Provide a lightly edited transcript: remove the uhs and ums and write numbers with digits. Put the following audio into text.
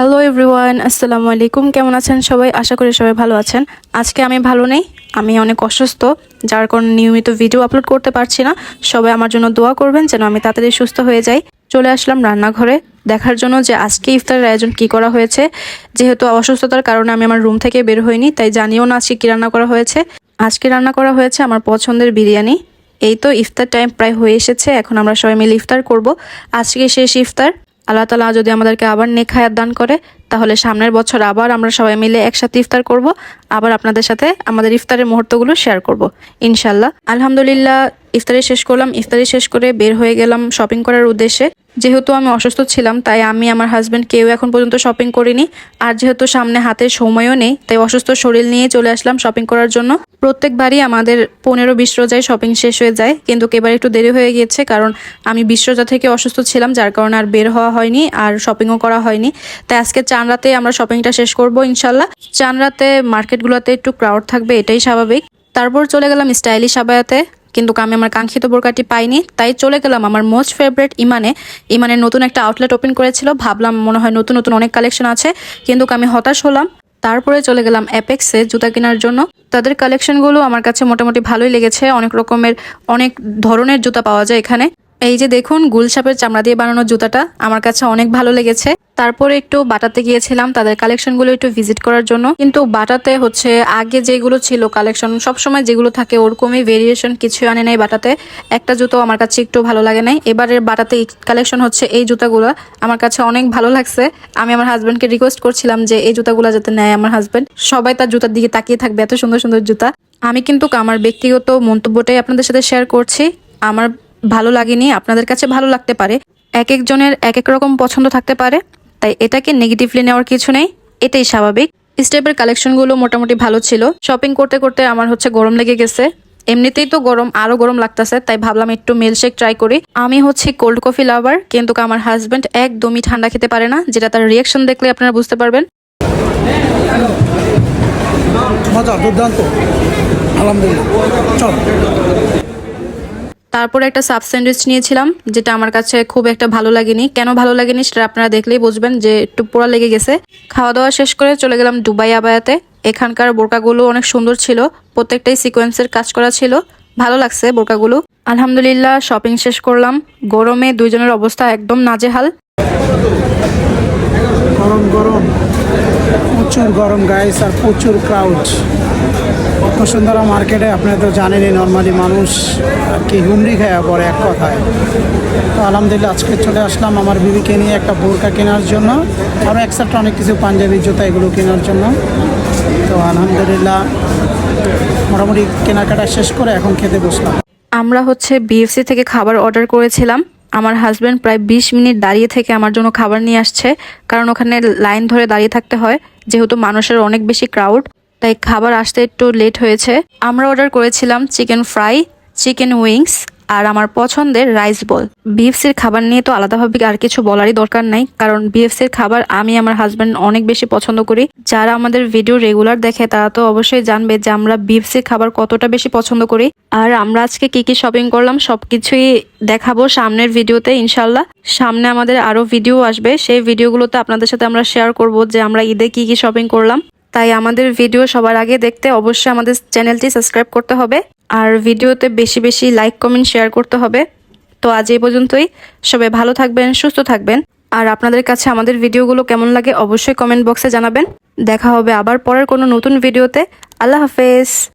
Hello everyone, আসসালামু আলাইকুম। কেমন আছেন সবাই? আশা করি সবাই ভালো আছেন। আজকে আমি ভালো নেই, আমি অনেক অসুস্থ, যার কারণে নিয়মিত ভিডিও আপলোড করতে পারছি না। সবাই আমার জন্য দোয়া করবেন যেন আমি তাড়াতাড়ি সুস্থ হয়ে যাই। চলে আসলাম রান্নাঘরে দেখার জন্য যে আজকে ইফতারের আয়োজন কি করা হয়েছে। যেহেতু অসুস্থতার কারণে আমি আমার রুম থেকে বের হইনি, তাই জানিও না আজকে কি রান্না করা হয়েছে। আজকে রান্না করা হয়েছে আমার পছন্দের বিরিয়ানি। এই তো ইফতার টাইম প্রায় হয়ে এসেছে, এখন আমরা সবাই মিলে ইফতার করব। আজকে শেষ ইফতার। আল্লাহ তাআলা যদি আমাদেরকে আবার নেক হায়াত দান করে, তাহলে সামনের বছর আবার আমরা সবাই মিলে একসাথে ইফতার করব, আবার আপনাদের সাথে আমাদের ইফতারের মুহূর্তগুলো শেয়ার করব ইনশাল্লাহ। আলহামদুলিল্লাহ, ইফতারি শেষ করলাম। ইফতারি শেষ করে বের হয়ে গেলাম শপিং করার উদ্দেশ্যে। যেহেতু আমি অসুস্থ ছিলাম, তাই আমি আমার হাজব্যান্ড কেউ এখন পর্যন্ত শপিং করিনি। আর যেহেতু সামনে হাতে সময়ও নেই, তাই অসুস্থ শরীর নিয়ে চলে আসলাম শপিং করার জন্য। প্রত্যেকবারই আমাদের 15-20 রোজায় শপিং শেষ হয়ে যায়, কিন্তু এবার একটু দেরি হয়ে গিয়েছে, কারণ আমি 20 রোজা থেকে অসুস্থ ছিলাম, যার কারণে আর বের হওয়া হয়নি আর শপিংও করা হয়নি। তাই আজকে চান রাতে আমরা শপিংটা শেষ করব ইনশাল্লাহ। চান রাতে মার্কেটগুলোতে একটু ক্রাউড থাকবে, এটাই স্বাভাবিক। তারপর চলে গেলাম স্টাইলিশ আবায়াতে, কিন্তু আমি আমার কাঙ্ক্ষিত বোরকাটি পাইনি, তাই চলে গেলাম আমার মোস্ট ফেভারিট ইমানের নতুন একটা আউটলেট ওপেন করেছিল। ভাবলাম মনে হয় নতুন নতুন অনেক কালেকশন আছে, কিন্তু আমি হতাশ হলাম। তারপরে চলে গেলাম অ্যাপেক্সে জুতা কেনার জন্য। তাদের কালেকশনগুলো আমার কাছে মোটামুটি ভালোই লেগেছে। অনেক রকমের অনেক ধরনের জুতা পাওয়া যায় এখানে। এই যে দেখুন, গুলশাপের চামড়া দিয়ে বানানো জুতাটা আমার কাছে অনেক ভালো লেগেছে। তারপরে একটু বাটাতে গিয়েছিলাম তাদের কালেকশনগুলো একটু ভিজিট করার জন্য, কিন্তু বাটাতে হচ্ছে আগে যেগুলো ছিল কালেকশন, সবসময় যেগুলো থাকে ওরকমই ভেরিয়েশন কিছু আনে নাই বাটাতে। একটা জুতো আমার কাছে একটু ভালো লাগে নাই। এবারের বাটাতে কালেকশন হচ্ছে এই জুতাগুলো, আমার কাছে অনেক ভালো লাগছে। আমি আমার হাজব্যান্ডকে রিকোয়েস্ট করছিলাম যে এই জুতাগুলো যাতে নেয় আমার হাজব্যান্ড। সবাই তার জুতার দিকে তাকিয়ে থাকবে, এত সুন্দর সুন্দর জুতা। আমি কিন্তু আমার ব্যক্তিগত মন্তব্যটাই আপনাদের সাথে শেয়ার করছি। আমার ভালো লাগেনি, আপনাদের কাছে ভালো লাগতে পারে। এক একজনের এক এক রকম পছন্দ থাকতে পারে, তাই এটাকে নেগেটিভলি নেওয়ার কিছু নেই, এটাই স্বাভাবিক। স্টেপের কালেকশনগুলো মোটামুটি ভালো ছিল। শপিং করতে করতে আমার হচ্ছে গরম লেগে গেছে। এমনিতেই তো গরম, আরো গরম লাগতেছে, তাই ভাবলাম একটু মিল্কশেক ট্রাই করি। আমি হচ্ছে কোল্ড কফি লাভার, কিন্তু আমার হাজবেন্ড একদমই ঠান্ডা খেতে পারে না, যেটা তার রিয়াকশন দেখলে আপনারা বুঝতে পারবেন। মজা দুর্দান্ত, আলহামদুলিল্লাহ। চল। তারপরে একটা সাব স্যান্ডউইচ নিয়েছিলাম, যেটা আমার কাছে খুব একটা ভালো লাগেনি। কেন ভালো লাগেনি সেটা আপনারা দেখলেই বুঝবেন, যে একটু পোড়া লেগে গেছে। খাওয়া দাওয়া শেষ করে চলে গেলাম দুবাই আবায়াতে। এখানকার বোরকাগুলো অনেক সুন্দর ছিল, প্রত্যেকটাই সিকোয়েন্সের কাজ করা ছিল, ভালো লাগছে বোরকাগুলো। আলহামদুলিল্লাহ, শপিং শেষ করলাম। গরমে দুইজনের অবস্থা একদম নাজেহাল। গরম গরম, প্রচুর গরম গাইস, আর প্রচুর ক্রাউড। বসুন্ধরা মার্কেটে আপনারা তো জানেনই, নর্মালি মানুষ কি হুমড়ি খায় পরে এক কথায়। তো আলহামদুলিল্লাহ আজকে চলে আসলাম আমার বিবিকে নিয়ে একটা বোরকা কেনার জন্য, আরও একসাথে অনেক কিছু পাঞ্জাবি জুতা এগুলো কেনার জন্য। তো আলহামদুলিল্লাহ মোটামুটি কেনাকাটা শেষ করে এখন খেতে বসলাম। আমরা হচ্ছে বিএফসি থেকে খাবার অর্ডার করেছিলাম। আমার হাজব্যান্ড প্রায় 20 মিনিট দাঁড়িয়ে থেকে আমার জন্য খাবার নিয়ে আসছে, কারণ ওখানে লাইন ধরে দাঁড়িয়ে থাকতে হয়, যেহেতু মানুষের অনেক বেশি ক্রাউড, তাই খাবার আসতে একটু লেট হয়েছে। আমরা অর্ডার করেছিলাম চিকেন ফ্রাই, চিকেন উইংস আর আমার পছন্দের রাইস বল। বিএফসির খাবার নিয়ে তো আলাদাভাবে আর কিছু বলারই দরকার নাই, কারণ বিএফসির খাবার আমি আমার হাজব্যান্ড অনেক বেশি পছন্দ করি। যারা আমাদের ভিডিও রেগুলার দেখে তারা তো অবশ্যই জানবে যে আমরা বিএফসির খাবার কতটা বেশি পছন্দ করি। আর আমরা আজকে কি কি শপিং করলাম সবকিছুই দেখাবো সামনের ভিডিওতে ইনশাল্লাহ। সামনে আমাদের আরো ভিডিও আসবে, সেই ভিডিওগুলোতে আপনাদের সাথে আমরা শেয়ার করব যে আমরা ঈদে কি কি শপিং করলাম। তাই আমাদের ভিডিও সবার আগে দেখতে অবশ্যই আমাদের চ্যানেলটি সাবস্ক্রাইব করতে হবে, আর ভিডিওতে বেশি বেশি লাইক কমেন্ট শেয়ার করতে হবে। তো আজ এই পর্যন্তই। সবাই ভালো থাকবেন, সুস্থ থাকবেন। আর আপনাদের কাছে আমাদের ভিডিওগুলো কেমন লাগে অবশ্যই কমেন্ট বক্সে জানাবেন। দেখা হবে আবার পরের কোনো নতুন ভিডিওতে। আল্লাহ হাফেজ।